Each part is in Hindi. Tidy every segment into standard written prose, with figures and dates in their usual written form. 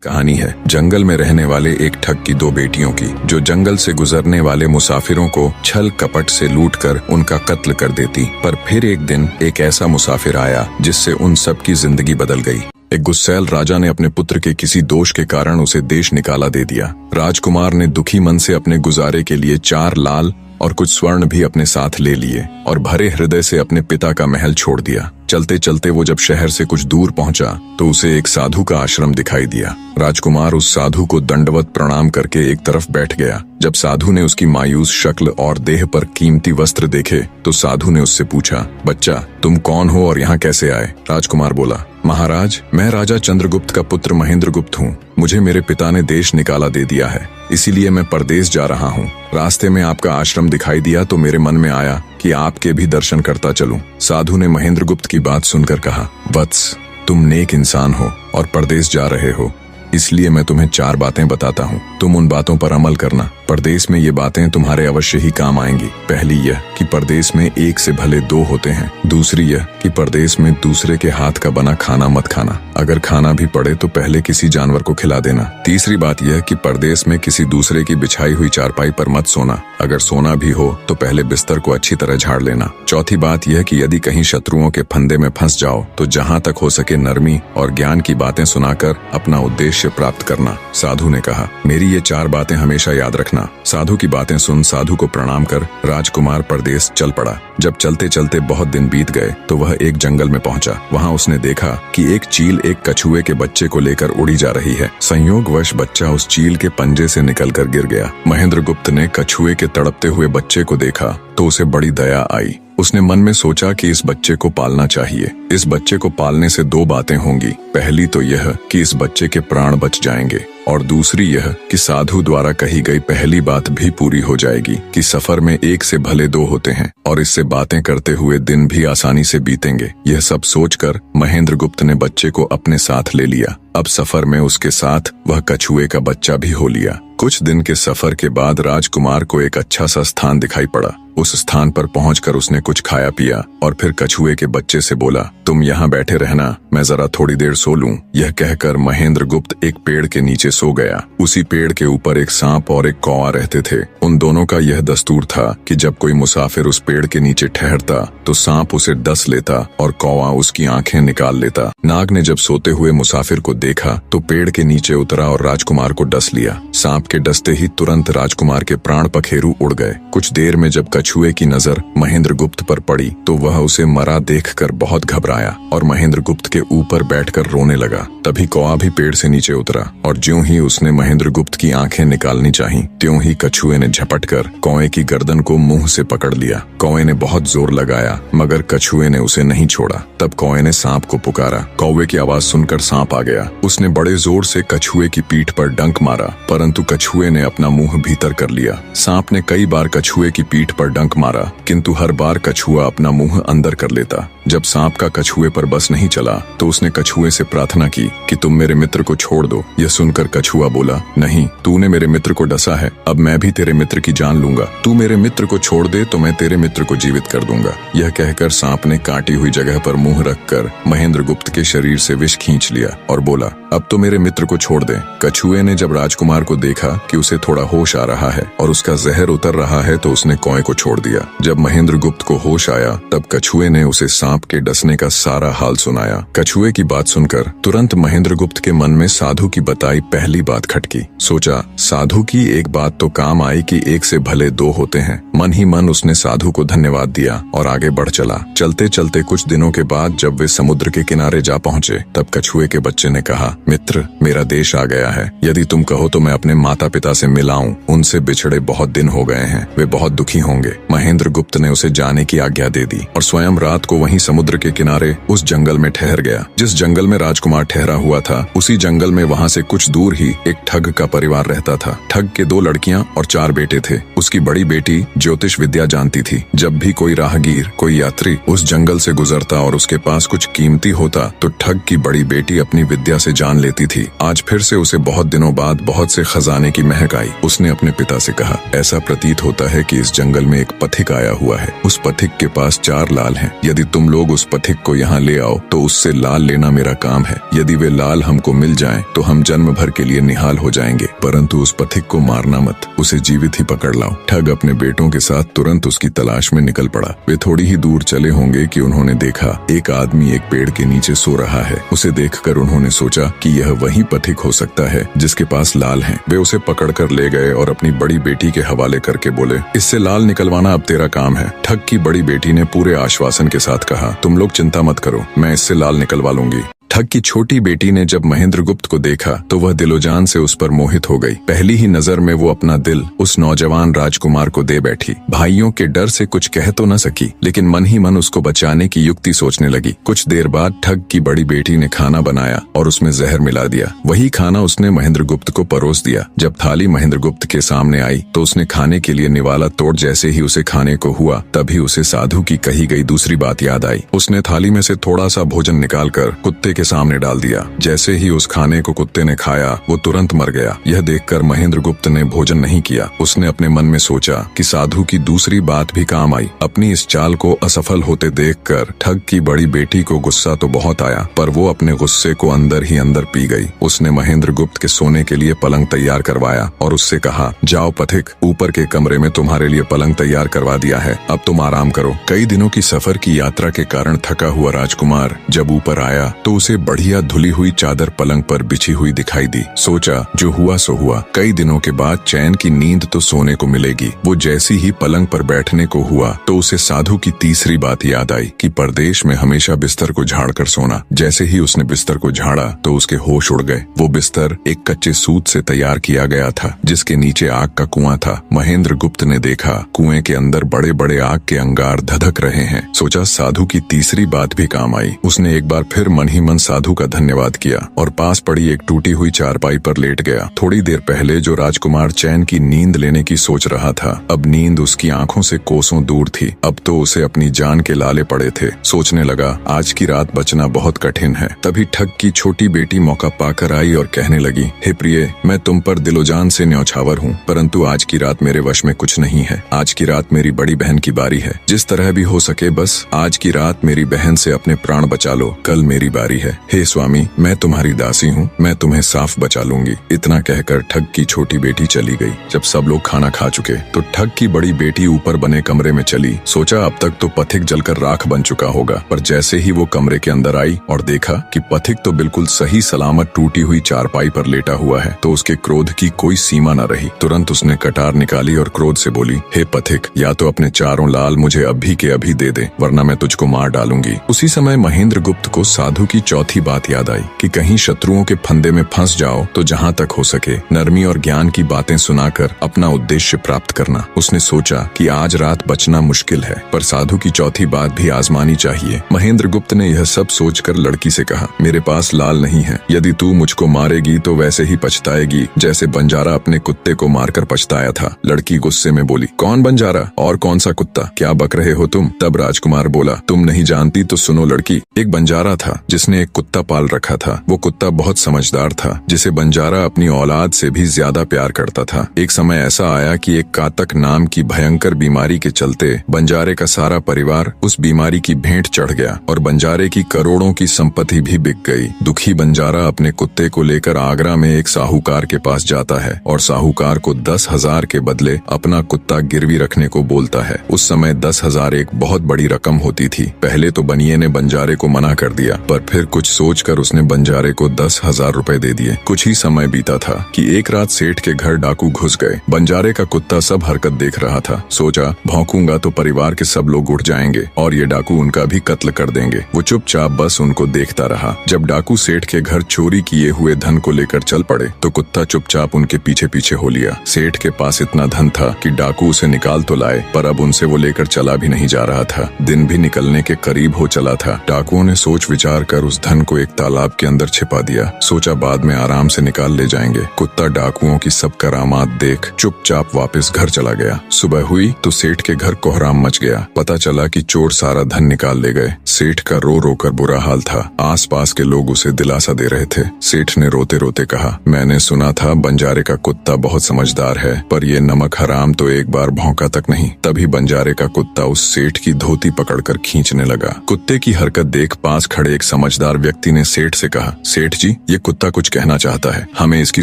कहानी है जंगल में रहने वाले एक ठग की दो बेटियों की, जो जंगल से गुजरने वाले मुसाफिरों को छल कपट से लूटकर उनका कत्ल कर देती। पर फिर एक दिन एक ऐसा मुसाफिर आया जिससे उन सब की जिंदगी बदल गई। एक गुस्सैल राजा ने अपने पुत्र के किसी दोष के कारण उसे देश निकाला दे दिया। राजकुमार ने दुखी मन से अपने गुजारे के लिए 4 लाल और कुछ स्वर्ण भी अपने साथ ले लिए और भरे हृदय से अपने पिता का महल छोड़ दिया। चलते चलते वो जब शहर से कुछ दूर पहुंचा तो उसे एक साधु का आश्रम दिखाई दिया। राजकुमार उस साधु को दंडवत प्रणाम करके एक तरफ बैठ गया। जब साधु ने उसकी मायूस शक्ल और देह पर कीमती वस्त्र देखे तो साधु ने उससे पूछा, बच्चा तुम कौन हो और यहाँ कैसे आए? राजकुमार बोला, महाराज मैं राजा चंद्रगुप्त का पुत्र महेंद्रगुप्त हूँ। मुझे मेरे पिता ने देश निकाला दे दिया है, इसीलिए मैं परदेश जा रहा हूँ। रास्ते में आपका आश्रम दिखाई दिया तो मेरे मन में आया कि आपके भी दर्शन करता चलूं। साधु ने महेंद्रगुप्त की बात सुनकर कहा, वत्स तुम नेक इंसान हो और परदेश जा रहे हो, इसलिए मैं तुम्हें 4 बातें बताता हूँ। तुम उन बातों पर अमल करना। परदेश में ये बातें तुम्हारे अवश्य ही काम आएंगी। पहली यह कि परदेश में एक से भले 2 होते हैं। दूसरी यह कि परदेश में दूसरे के हाथ का बना खाना मत खाना। अगर खाना भी पड़े तो पहले किसी जानवर को खिला देना। तीसरी बात यह कि परदेश में किसी दूसरे की बिछाई हुई चारपाई पर मत सोना। अगर सोना भी हो तो पहले बिस्तर को अच्छी तरह झाड़ लेना। चौथी बात यह कि यदि कहीं शत्रुओं के फंदे में फंस जाओ तो जहाँ तक हो सके नरमी और ज्ञान की बातें सुनाकर अपना उद्देश्य प्राप्त करना। साधु ने कहा, मेरी ये 4 बातें हमेशा याद रखना। साधु की बातें सुन साधु को प्रणाम कर राजकुमार परदेश चल पड़ा। जब चलते चलते बहुत दिन बीत गए तो वह एक जंगल में पहुंचा। वहां उसने देखा कि एक चील एक कछुए के बच्चे को लेकर उड़ी जा रही है। संयोगवश बच्चा उस चील के पंजे से निकलकर गिर गया। महेंद्रगुप्त ने कछुए के तड़पते हुए बच्चे को देखा तो उसे बड़ी दया आई। उसने मन में सोचा कि इस बच्चे को पालना चाहिए। इस बच्चे को पालने से 2 बातें होंगी। पहली तो यह कि इस बच्चे के प्राण बच जाएंगे और दूसरी यह कि साधु द्वारा कही गई पहली बात भी पूरी हो जाएगी कि सफर में एक से भले 2 होते हैं और इससे बातें करते हुए दिन भी आसानी से बीतेंगे। यह सब सोचकर महेंद्रगुप्त ने बच्चे को अपने साथ ले लिया। अब सफर में उसके साथ वह कछुए का बच्चा भी हो लिया। कुछ दिन के सफर के बाद राजकुमार को एक अच्छा सा स्थान दिखाई पड़ा। उस स्थान पर पहुंचकर उसने कुछ खाया पिया और फिर कछुए के बच्चे से बोला, तुम यहाँ बैठे रहना, मैं जरा थोड़ी देर सो लूं। यह कहकर महेंद्रगुप्त एक पेड़ के नीचे सो गया। उसी पेड़ के ऊपर एक सांप और एक कौवा रहते थे। उन दोनों का यह दस्तूर था कि जब कोई मुसाफिर उस पेड़ के नीचे ठहरता तो सांप उसे डस लेता और कौवा उसकी आंखें निकाल लेता। नाग ने जब सोते हुए मुसाफिर को देखा तो पेड़ के नीचे उतरा और राजकुमार को डस लिया। सांप के डसते ही तुरंत राजकुमार के प्राण पखेरु उड़ गए। कुछ देर में जब कछुए की नजर महेंद्रगुप्त पर पड़ी तो वह उसे मरा देखकर बहुत घबराया और महेंद्रगुप्त के ऊपर बैठकर रोने लगा। तभी कौवा भी पेड़ से नीचे उतरा और ज्यों ही उसने महेंद्रगुप्त की आंखें निकालनी चाही त्यों ही कछुए ने झपटकर कौवे की गर्दन को मुंह से पकड़ लिया। कौवे ने बहुत जोर लगाया मगर कछुए ने उसे नहीं छोड़ा। तब कौवे ने सांप को पुकारा। कौवे की आवाज सुनकर सांप आ गया। उसने बड़े जोर से कछुए की पीठ पर डंक मारा परंतु कछुए ने अपना मुंह भीतर कर लिया। सांप ने कई बार कछुए की पीठ पर डंक मारा किंतु हर बार कछुआ अपना मुंह अंदर कर लेता। जब सांप का कछुए पर बस नहीं चला तो उसने कछुए से प्रार्थना की कि तुम मेरे मित्र को छोड़ दो। यह सुनकर कछुआ बोला, नहीं, तूने मेरे मित्र को डसा है, अब मैं भी तेरे मित्र की जान लूंगा। तू मेरे मित्र को छोड़ दे तो मैं तेरे मित्र को जीवित कर दूंगा। यह कहकर सांप ने काटी हुई जगह पर मुंह रखकर महेंद्रगुप्त के शरीर से विष खींच लिया और बोला, अब तो मेरे मित्र को छोड़ दे। कछुए ने जब राजकुमार को देखा कि उसे थोड़ा होश आ रहा है और उसका जहर उतर रहा है तो उसने कौवे को छोड़ दिया। जब महेंद्रगुप्त को होश आया तब कछुए ने उसे सांप के डसने का सारा हाल सुनाया। कछुए की बात सुनकर तुरंत महेंद्रगुप्त के मन में साधु की बताई पहली बात खटकी। सोचा, साधु की एक बात तो काम आई कि एक से भले 2 होते हैं। मन ही मन उसने साधु को धन्यवाद दिया और आगे बढ़ चला। चलते चलते कुछ दिनों के बाद जब वे समुद्र के किनारे जा पहुंचे तब कछुए के बच्चे ने कहा, मित्र, मेरा देश आ गया है। यदि तुम कहो तो मैं अपने माता पिता से मिलाऊं। उनसे बिछड़े बहुत दिन हो गए हैं, वे बहुत दुखी होंगे। महेंद्रगुप्त ने उसे जाने की आज्ञा दे दी और स्वयं रात को वहीं समुद्र के किनारे उस जंगल में ठहर गया। जिस जंगल में राजकुमार ठहरा हुआ था उसी जंगल में वहां से कुछ दूर ही एक ठग का परिवार रहता था। ठग के 2 लड़कियां और 4 बेटे थे। उसकी बड़ी बेटी ज्योतिष विद्या जानती थी। जब भी कोई राहगीर, कोई यात्री उस जंगल से गुजरता और उसके पास कुछ कीमती होता तो ठग की बड़ी बेटी अपनी विद्या से जान लेती थी। आज फिर से उसे बहुत दिनों बाद बहुत से खजाने की महक आई। उसने अपने पिता से कहा, ऐसा प्रतीत होता है कि इस जंगल में एक पथिक आया हुआ है। उस पथिक के पास 4 लाल हैं। यदि तुम लोग उस पथिक को यहाँ ले आओ तो उससे लाल लेना मेरा काम है। यदि वे लाल हमको मिल जाएं तो हम जन्म भर के लिए निहाल हो जाएंगे, परंतु उस पथिक को मारना मत, उसे जीवित ही पकड़ लाओ। ठग अपने बेटों के साथ तुरंत उसकी तलाश में निकल पड़ा। वे थोड़ी ही दूर चले होंगे कि उन्होंने देखा एक आदमी एक पेड़ के नीचे सो रहा है। उसे देखकर उन्होंने सोचा कि यह वही पथिक हो सकता है जिसके पास लाल हैं। वे उसे पकड़कर ले गए और अपनी बड़ी बेटी के हवाले करके बोले, इससे लाल निकलवाना अब तेरा काम है। ठग की बड़ी बेटी ने पूरे आश्वासन के साथ कहा, तुम लोग चिंता मत करो, मैं इससे लाल निकलवा लूंगी। ठग की छोटी बेटी ने जब महेंद्रगुप्त को देखा तो वह दिलोजान से उस पर मोहित हो गई। पहली ही नजर में वो अपना दिल उस नौजवान राजकुमार को दे बैठी। भाइयों के डर से कुछ कह तो न सकी, लेकिन मन ही मन उसको बचाने की युक्ति सोचने लगी। कुछ देर बाद ठग की बड़ी बेटी ने खाना बनाया और उसमें जहर मिला दिया। वही खाना उसने महेंद्रगुप्त को परोस दिया। जब थाली महेंद्रगुप्त के सामने आई तो उसने खाने के लिए निवाला तोड़ जैसे ही उसे खाने को हुआ, तभी उसे साधु की कही गई दूसरी बात याद आई। उसने थाली में से थोड़ा सा भोजन निकालकर कुत्ते के सामने डाल दिया। जैसे ही उस खाने को कुत्ते ने खाया वो तुरंत मर गया। यह देखकर महेंद्रगुप्त ने भोजन नहीं किया। उसने अपने मन में सोचा कि साधु की दूसरी बात भी काम आई। अपनी इस चाल को असफल होते देखकर ठग की बड़ी बेटी को गुस्सा तो बहुत आया, पर वो अपने गुस्से को अंदर ही अंदर पी गई। उसने महेंद्रगुप्त के सोने के लिए पलंग तैयार करवाया और उससे कहा, जाओ पथिक, ऊपर के कमरे में तुम्हारे लिए पलंग तैयार करवा दिया है, अब तुम आराम करो। कई दिनों की सफर की यात्रा के कारण थका हुआ राजकुमार जब ऊपर आया तो उसे बढ़िया धुली हुई चादर पलंग पर बिछी हुई दिखाई दी। सोचा जो हुआ सो हुआ, कई दिनों के बाद चैन की नींद तो सोने को मिलेगी। वो जैसी ही पलंग पर बैठने को हुआ तो उसे साधु की तीसरी बात याद आई कि परदेश में हमेशा बिस्तर को झाड़कर सोना। जैसे ही उसने बिस्तर को झाड़ा तो उसके होश उड़ गए। वो बिस्तर एक कच्चे सूत से तैयार किया गया था जिसके नीचे आग का कुआं था। महेंद्रगुप्त ने देखा कुएं के अंदर बड़े बड़े आग के अंगार धधक रहे हैं। सोचा साधु की तीसरी बात भी काम आई। उसने एक बार फिर मन ही मन साधु का धन्यवाद किया और पास पड़ी एक टूटी हुई चारपाई पर लेट गया। थोड़ी देर पहले जो राजकुमार चैन की नींद लेने की सोच रहा था, अब नींद उसकी आंखों से कोसों दूर थी। अब तो उसे अपनी जान के लाले पड़े थे। सोचने लगा, आज की रात बचना बहुत कठिन है। तभी ठग की छोटी बेटी मौका पाकर आई और कहने लगी, हे प्रिय, मैं तुम पर दिलोजान से न्यौछावर हूँ, परंतु आज की रात मेरे वश में कुछ नहीं है। आज की रात मेरी बड़ी बहन की बारी है। जिस तरह भी हो सके बस आज की रात मेरी बहन से अपने प्राण बचा लो, कल मेरी बारी है। हे स्वामी, मैं तुम्हारी दासी हूँ, मैं तुम्हें साफ बचा लूंगी। इतना कहकर ठग की छोटी बेटी चली गई। जब सब लोग खाना खा चुके तो ठग की बड़ी बेटी ऊपर बने कमरे में चली। सोचा अब तक तो पथिक जलकर राख बन चुका होगा, पर जैसे ही वो कमरे के अंदर आई और देखा कि पथिक तो बिल्कुल सही सलामत टूटी हुई चारपाई पर लेटा हुआ है तो उसके क्रोध की कोई सीमा न रही। तुरंत उसने कटार निकाली और क्रोध से बोली, हे पथिक, या तो अपने 4 लाल मुझे अभी के अभी दे दे, वरना मैं तुझको मार डालूंगी। उसी समय महेंद्रगुप्त को साधु की चौथी बात याद आई कि कहीं शत्रुओं के फंदे में फंस जाओ तो जहाँ तक हो सके नरमी और ज्ञान की बातें सुनाकर अपना उद्देश्य प्राप्त करना। उसने सोचा कि आज रात बचना मुश्किल है, पर साधु की चौथी बात भी आजमानी चाहिए। महेंद्रगुप्त ने यह सब सोचकर लड़की से कहा, मेरे पास लाल नहीं है। यदि तू मुझको मारेगी तो वैसे ही पछताएगी जैसे बंजारा अपने कुत्ते को मारकर पछताया था। लड़की गुस्से में बोली, कौन बंजारा और कौन सा कुत्ता, क्या बक रहे हो तुम? तब राजकुमार बोला, तुम नहीं जानती तो सुनो लड़की, एक बंजारा था जिसने एक कुत्ता पाल रखा था। वो कुत्ता बहुत समझदार था जिसे बंजारा अपनी औलाद से भी ज्यादा प्यार करता था। एक समय ऐसा आया कि एक कातक नाम की भयंकर बीमारी के चलते बंजारे का सारा परिवार उस बीमारी की भेंट चढ़ गया और बंजारे की करोड़ों की संपत्ति भी बिक गई। दुखी बंजारा अपने कुत्ते को लेकर आगरा में एक साहूकार के पास जाता है और साहूकार को 10,000 के बदले अपना कुत्ता गिरवी रखने को बोलता है। उस समय 10,000 एक बहुत बड़ी रकम होती थी। पहले तो बनिए ने बंजारे को मना कर दिया, पर फिर कुछ सोचकर उसने बंजारे को 10,000 रुपए दे दिए। कुछ ही समय बीता था कि एक रात सेठ के घर डाकू घुस गए। बंजारे का कुत्ता सब हरकत देख रहा था। सोचा भौंकूंगा तो परिवार के सब लोग उठ जाएंगे और ये डाकू उनका भी कत्ल कर देंगे। वो चुपचाप बस उनको देखता रहा। जब डाकू सेठ के घर चोरी किए हुए धन को लेकर चल पड़े तो कुत्ता चुपचाप उनके पीछे पीछे हो लिया। सेठ के पास इतना धन था कि डाकू उसे निकाल तो लाए, पर अब उनसे वो लेकर चला भी नहीं जा रहा था। दिन भी निकलने के करीब हो चला था। डाकुओं ने सोच विचार कर उस धन को एक तालाब के अंदर छिपा दिया। सोचा बाद में आराम से निकाल ले जाएंगे। कुत्ता डाकुओं की सब करामात देख चुपचाप वापस घर चला गया। सुबह हुई तो सेठ के घर कोहराम मच गया। पता चला कि चोर सारा धन निकाल ले गए। सेठ का रो रो कर बुरा हाल था। आसपास के लोग उसे दिलासा दे रहे थे। सेठ ने रोते रोते कहा, मैंने सुना था बंजारे का कुत्ता बहुत समझदार है, पर ये नमक हराम तो एक बार भौंका तक नहीं। तभी बंजारे का कुत्ता उस सेठ की धोती पकड़कर खींचने लगा। कुत्ते की हरकत देख पास खड़े एक समझदार व्यक्ति ने सेठ से कहा, सेठ जी, ये कुत्ता कुछ कहना चाहता है, हमें इसकी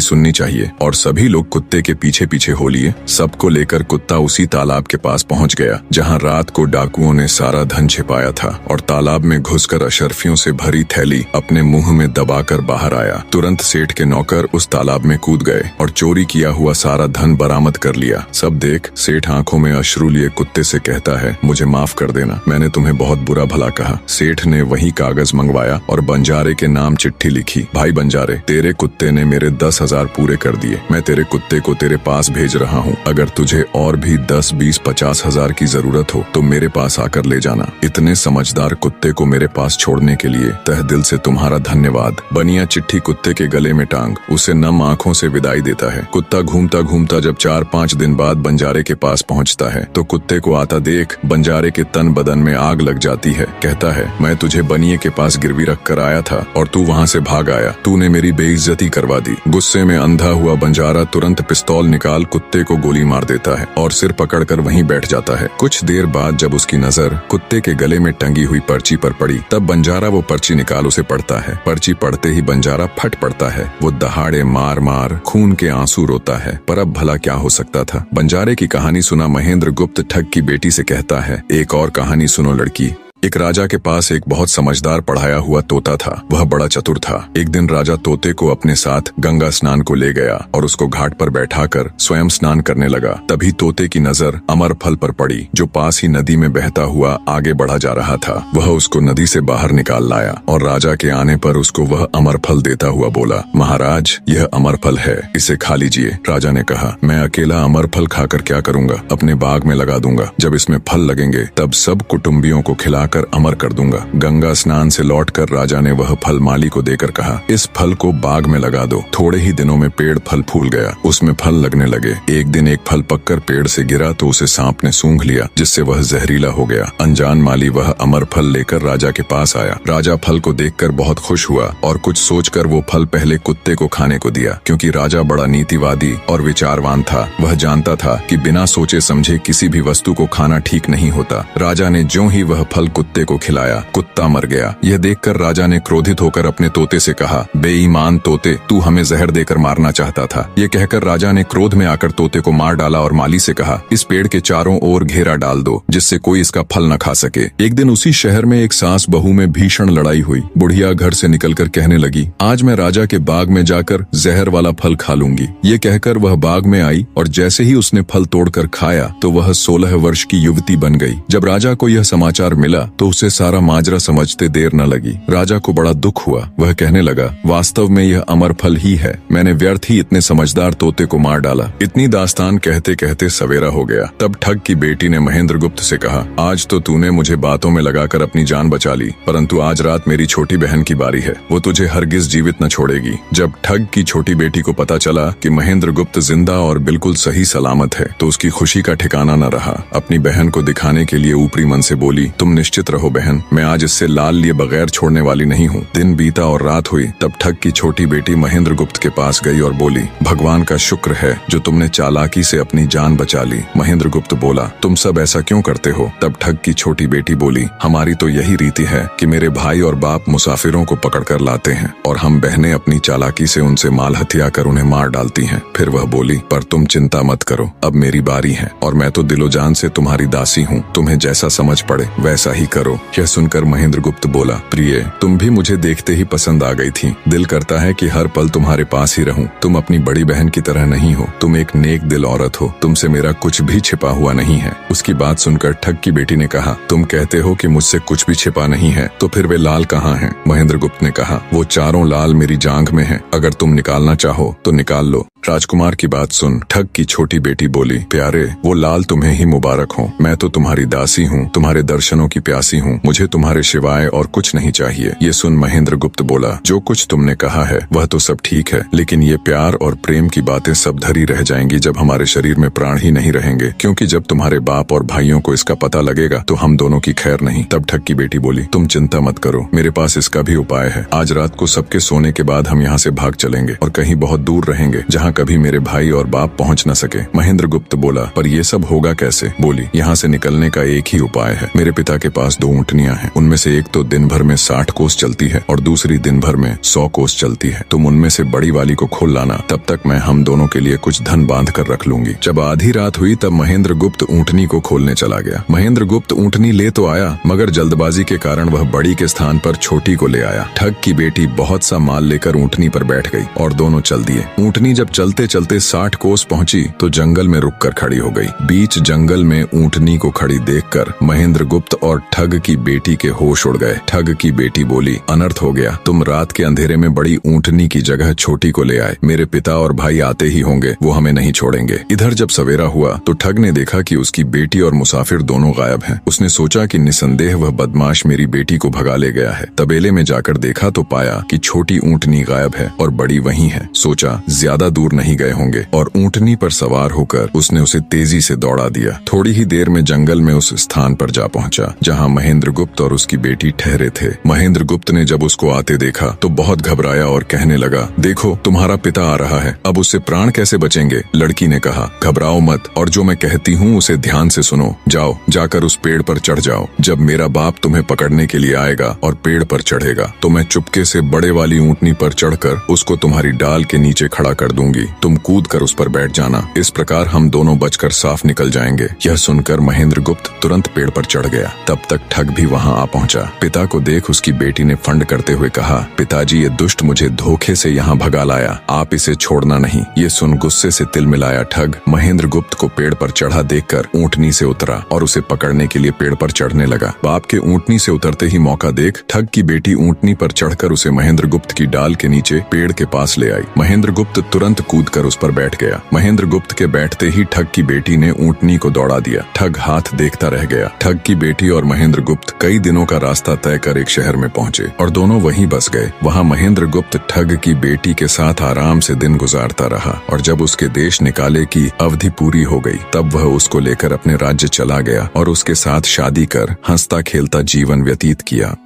सुननी चाहिए। और सभी लोग कुत्ते के पीछे पीछे हो लिए। सबको लेकर कुत्ता उसी तालाब के पास पहुंच गया जहां रात को डाकुओं ने सारा धन छिपाया था, और तालाब में घुसकर अशर्फियों से भरी थैली अपने मुंह में दबाकर बाहर आया। तुरंत सेठ के नौकर उस तालाब में कूद गए और चोरी किया हुआ सारा धन बरामद कर लिया। सब देख सेठ आंखों में अश्रु लिए कुत्ते से कहता है, मुझे माफ कर देना, मैंने तुम्हें बहुत बुरा भला कहा। सेठ ने वही कागज मंगवाया और बंजारे के नाम चिट्ठी लिखी, भाई बंजारे, तेरे कुत्ते ने मेरे 10,000 पूरे कर दिए। मैं तेरे कुत्ते को तेरे पास भेज रहा हूँ। अगर तुझे और भी 10, 20, 50 हजार की जरूरत हो तो मेरे पास आकर ले जाना। इतने समझदार कुत्ते को मेरे पास छोड़ने के लिए तहे दिल से तुम्हारा धन्यवाद। बनिया चिट्ठी कुत्ते के गले में टांग उसे नम आंखों से विदाई देता है। कुत्ता घूमता घूमता जब 4-5 दिन बाद बंजारे के पास पहुंचता है तो कुत्ते को आता देख बंजारे के तन बदन में आग लग जाती है। कहता है, मैं तुझे बनिए के पास गिरवी रख कर आया था और तू वहाँ से भाग आया। तूने मेरी बेइज्जती करवा दी। गुस्से में अंधा हुआ बंजारा तुरंत पिस्तौल निकाल कुत्ते को गोली मार देता है और सिर पकड़कर वहीं बैठ जाता है। कुछ देर बाद जब उसकी नजर कुत्ते के गले में टंगी हुई पर्ची पर पड़ी तब बंजारा वो पर्ची निकाल उसे पढ़ता है। पर्ची पढ़ते ही बंजारा फट पड़ता है। वो दहाड़े मार मार खून के आंसू रोता है। पर अब भला क्या हो सकता था। बंजारे की कहानी सुना महेंद्र गुप्त ठग की बेटी से कहता है, एक और कहानी सुनो लड़की। एक राजा के पास एक बहुत समझदार पढ़ाया हुआ तोता था। वह बड़ा चतुर था। एक दिन राजा तोते को अपने साथ गंगा स्नान को ले गया और उसको घाट पर बैठाकर स्वयं स्नान करने लगा। तभी तोते की नजर अमर फल पर पड़ी जो पास ही नदी में बहता हुआ आगे बढ़ा जा रहा था। वह उसको नदी से बाहर निकाल लाया और राजा के आने पर उसको वह अमर फल देता हुआ बोला, महाराज, यह अमर फल है, इसे खा लीजिए। राजा ने कहा, मैं अकेला अमर फल खाकर क्या करूंगा, अपने बाग में लगा दूंगा। जब इसमें फल लगेंगे तब सब कुटुंबियों को खिला कर अमर कर दूंगा। गंगा स्नान से लौटकर राजा ने वह फल माली को देकर कहा, इस फल को बाग में लगा दो। थोड़े ही दिनों में पेड़ फल फूल गया, उसमें फल लगने लगे। एक दिन एक फल पककर पेड़ से गिरा तो उसे सांप ने सूंघ लिया, जिससे वह जहरीला हो गया। अनजान माली वह अमर फल लेकर राजा के पास आया। राजा फल को देखकर बहुत खुश हुआ और कुछ सोचकर वो फल पहले कुत्ते को खाने को दिया, क्योंकि राजा बड़ा नीतिवादी और विचारवान था। वह जानता था कि बिना सोचे समझे किसी भी वस्तु को खाना ठीक नहीं होता। राजा ने ज्यों ही वह फल कुत्ते को खिलाया, कुत्ता मर गया। यह देखकर राजा ने क्रोधित होकर अपने तोते से कहा, बेईमान तोते, तू हमें जहर देकर मारना चाहता था। ये कहकर राजा ने क्रोध में आकर तोते को मार डाला और माली से कहा, इस पेड़ के चारों ओर घेरा डाल दो जिससे कोई इसका फल न खा सके। एक दिन उसी शहर में एक सास बहू में भीषण लड़ाई हुई। बुढ़िया घर से निकलकर कहने लगी, आज मैं राजा के बाग में जाकर जहर वाला फल खा लूंगी। ये कहकर वह बाग में आई और जैसे ही उसने फल तोड़कर खाया तो वह 16 वर्ष की युवती बन गई। जब राजा को यह समाचार मिला तो उसे सारा माजरा समझते देर न लगी। राजा को बड़ा दुख हुआ। वह कहने लगा, वास्तव में यह अमर फल ही है, मैंने व्यर्थ ही इतने समझदार तोते को मार डाला। इतनी दास्तान कहते कहते सवेरा हो गया। तब ठग की बेटी ने महेंद्र गुप्त से कहा, आज तो तूने मुझे बातों में लगाकर अपनी जान बचा ली, परंतु आज रात मेरी छोटी बहन की बारी है, वो तुझे हरगिज जीवित न छोड़ेगी। जब ठग की छोटी बेटी को पता चला कि महेंद्र गुप्त जिंदा और बिल्कुल सही सलामत है तो उसकी खुशी का ठिकाना न रहा। अपनी बहन को दिखाने के लिए ऊपरी मन से बोली, तुम निश्चित रहो बहन, मैं आज इससे लाल लिए बगैर छोड़ने वाली नहीं हूँ। दिन बीता और रात हुई। तब ठग की छोटी बेटी महेंद्र गुप्त के पास गई और बोली, भगवान का शुक्र है जो तुमने चालाकी से अपनी जान बचा ली। महेंद्र गुप्त बोला, तुम सब ऐसा क्यों करते हो? तब ठग की छोटी बेटी बोली, हमारी तो यही रीति है कि मेरे भाई और बाप मुसाफिरों को पकड़ कर लाते हैं और हम बहनें अपनी चालाकी से उनसे माल हथिया कर उन्हें मार डालती हैं। फिर वह बोली, पर तुम चिंता मत करो, अब मेरी बारी है और मैं तो दिलो जान से तुम्हारी दासी हूँ, तुम्हें जैसा समझ पड़े वैसा ही करो। यह सुनकर महेंद्र गुप्त बोला, प्रिय, तुम भी मुझे देखते ही पसंद आ गई थी। दिल करता है कि हर पल तुम्हारे पास ही रहूं। तुम अपनी बड़ी बहन की तरह नहीं हो, तुम एक नेक दिल औरत हो, तुमसे मेरा कुछ भी छिपा हुआ नहीं है। उसकी बात सुनकर ठग की बेटी ने कहा, तुम कहते हो कि मुझसे कुछ भी छिपा नहीं है, तो फिर वे लाल कहाँ हैं? महेंद्र गुप्त ने कहा, वो चारों लाल मेरी जांघ में हैं, अगर तुम निकालना चाहो तो निकाल लो। राजकुमार की बात सुन ठग की छोटी बेटी बोली, प्यारे वो लाल तुम्हें ही मुबारक हो। मैं तो तुम्हारी दासी हूँ, तुम्हारे दर्शनों की प्यासी हूँ, मुझे तुम्हारे सिवाय और कुछ नहीं चाहिए। ये सुन महेंद्र गुप्त बोला, जो कुछ तुमने कहा है वह तो सब ठीक है, लेकिन ये प्यार और प्रेम की बातें सब धरी रह जाएंगी जब हमारे शरीर में प्राण ही नहीं रहेंगे, क्योंकि जब तुम्हारे बाप और भाइयों को इसका पता लगेगा तो हम दोनों की खैर नहीं। तब ठग की बेटी बोली, तुम चिंता मत करो, मेरे पास इसका भी उपाय है। आज रात को सबके सोने के बाद हम यहाँ से भाग चलेंगे और कहीं बहुत दूर रहेंगे जहाँ कभी मेरे भाई और बाप पहुँच न सके। महेंद्र गुप्त बोला, पर ये सब होगा कैसे? बोली, यहाँ से निकलने का एक ही उपाय है। मेरे पिता के पास 2 ऊँटनियाँ हैं, उनमें से एक तो दिन भर में 60 कोस चलती है और दूसरी दिन भर में 100 कोस चलती है। तुम उनमें से बड़ी वाली को खोल लाना, तब तक मैं हम दोनों के लिए कुछ धन बांध कर रख लूंगी। जब आधी रात हुई तब महेंद्र गुप्त ऊँटनी को खोलने चला गया। महेंद्र गुप्त ऊँटनी ले तो आया, मगर जल्दबाजी के कारण वह बड़ी के स्थान पर छोटी को ले आया। ठग की बेटी बहुत सा माल लेकर ऊँटनी पर बैठ गई और दोनों चल दिए। ऊँटनी जब चलते चलते 60 कोस पहुंची तो जंगल में रुककर खड़ी हो गई। बीच जंगल में ऊँटनी को खड़ी देखकर महेंद्र गुप्त और ठग की बेटी के होश उड़ गए। ठग की बेटी बोली, अनर्थ हो गया, तुम रात के अंधेरे में बड़ी ऊँटनी की जगह छोटी को ले आए। मेरे पिता और भाई आते ही होंगे, वो हमें नहीं छोड़ेंगे। इधर जब सवेरा हुआ तो ठग ने देखा कि उसकी बेटी और मुसाफिर दोनों गायब हैं। उसने सोचा कि निसंदेह वह बदमाश मेरी बेटी को भगा ले गया है। तबेले में जाकर देखा तो पाया कि छोटी ऊँटनी गायब है और बड़ी वहीं है। सोचा ज्यादा दूर नहीं गए होंगे और ऊँटनी पर सवार होकर उसने उसे तेजी से दौड़ा दिया। थोड़ी ही देर में जंगल में उस स्थान पर जा पहुंचा जहां महेंद्र गुप्त और उसकी बेटी ठहरे थे। महेंद्र गुप्त ने जब उसको आते देखा तो बहुत घबराया और कहने लगा, देखो तुम्हारा पिता आ रहा है, अब उससे प्राण कैसे बचेंगे? लड़की ने कहा, घबराओ मत और जो मैं कहती हूँ उसे ध्यान से सुनो। जाओ, जाकर उस पेड़ पर चढ़ जाओ। जब मेरा बाप तुम्हें पकड़ने के लिए आएगा और पेड़ पर चढ़ेगा तो मैं चुपके से बड़े वाली ऊँटनी पर चढ़कर उसको तुम्हारी डाल के नीचे खड़ा कर दूंगी। तुम कूद कर उस पर बैठ जाना, इस प्रकार हम दोनों बचकर साफ निकल जाएंगे। यह सुनकर महेंद्र गुप्त तुरंत पेड़ पर चढ़ गया। तब तक ठग भी वहां आ पहुंचा। पिता को देख उसकी बेटी ने फंड करते हुए कहा, पिताजी ये दुष्ट मुझे धोखे से यहाँ भगा लाया, आप इसे छोड़ना नहीं। ये सुन गुस्से से तिल मिलाया ठग महेंद्र गुप्त को पेड़ पर चढ़ा देखकर ऊँटनी से उतरा और उसे पकड़ने के लिए पेड़ पर चढ़ने लगा। बाप के ऊँटनी से उतरते ही मौका देख ठग की बेटी ऊँटनी पर चढ़कर उसे महेंद्र गुप्त की डाल के नीचे पेड़ के पास ले आई। महेंद्र गुप्त तुरंत कूदकर उस पर बैठ गया। महेंद्र गुप्त के बैठते ही ठग की बेटी ने ऊँटनी को दौड़ा दिया। ठग हाथ देखता रह गया। ठग की बेटी और महेंद्र गुप्त कई दिनों का रास्ता तय कर एक शहर में पहुंचे और दोनों वहीं बस गए। वहां महेंद्र गुप्त ठग की बेटी के साथ आराम से दिन गुजारता रहा और जब उसके देश निकाले की अवधि पूरी हो गई तब वह उसको लेकर अपने राज्य चला गया और उसके साथ शादी कर हंसता खेलता जीवन व्यतीत किया।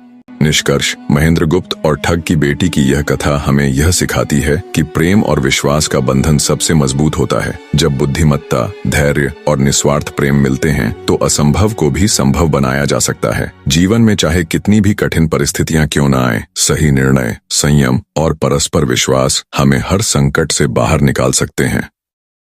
निष्कर्ष, महेंद्र गुप्त और ठग की बेटी की यह कथा हमें यह सिखाती है कि प्रेम और विश्वास का बंधन सबसे मजबूत होता है। जब बुद्धिमत्ता, धैर्य और निस्वार्थ प्रेम मिलते हैं तो असंभव को भी संभव बनाया जा सकता है। जीवन में चाहे कितनी भी कठिन परिस्थितियां क्यों न आए, सही निर्णय, संयम और परस्पर विश्वास हमें हर संकट से बाहर निकाल सकते हैं।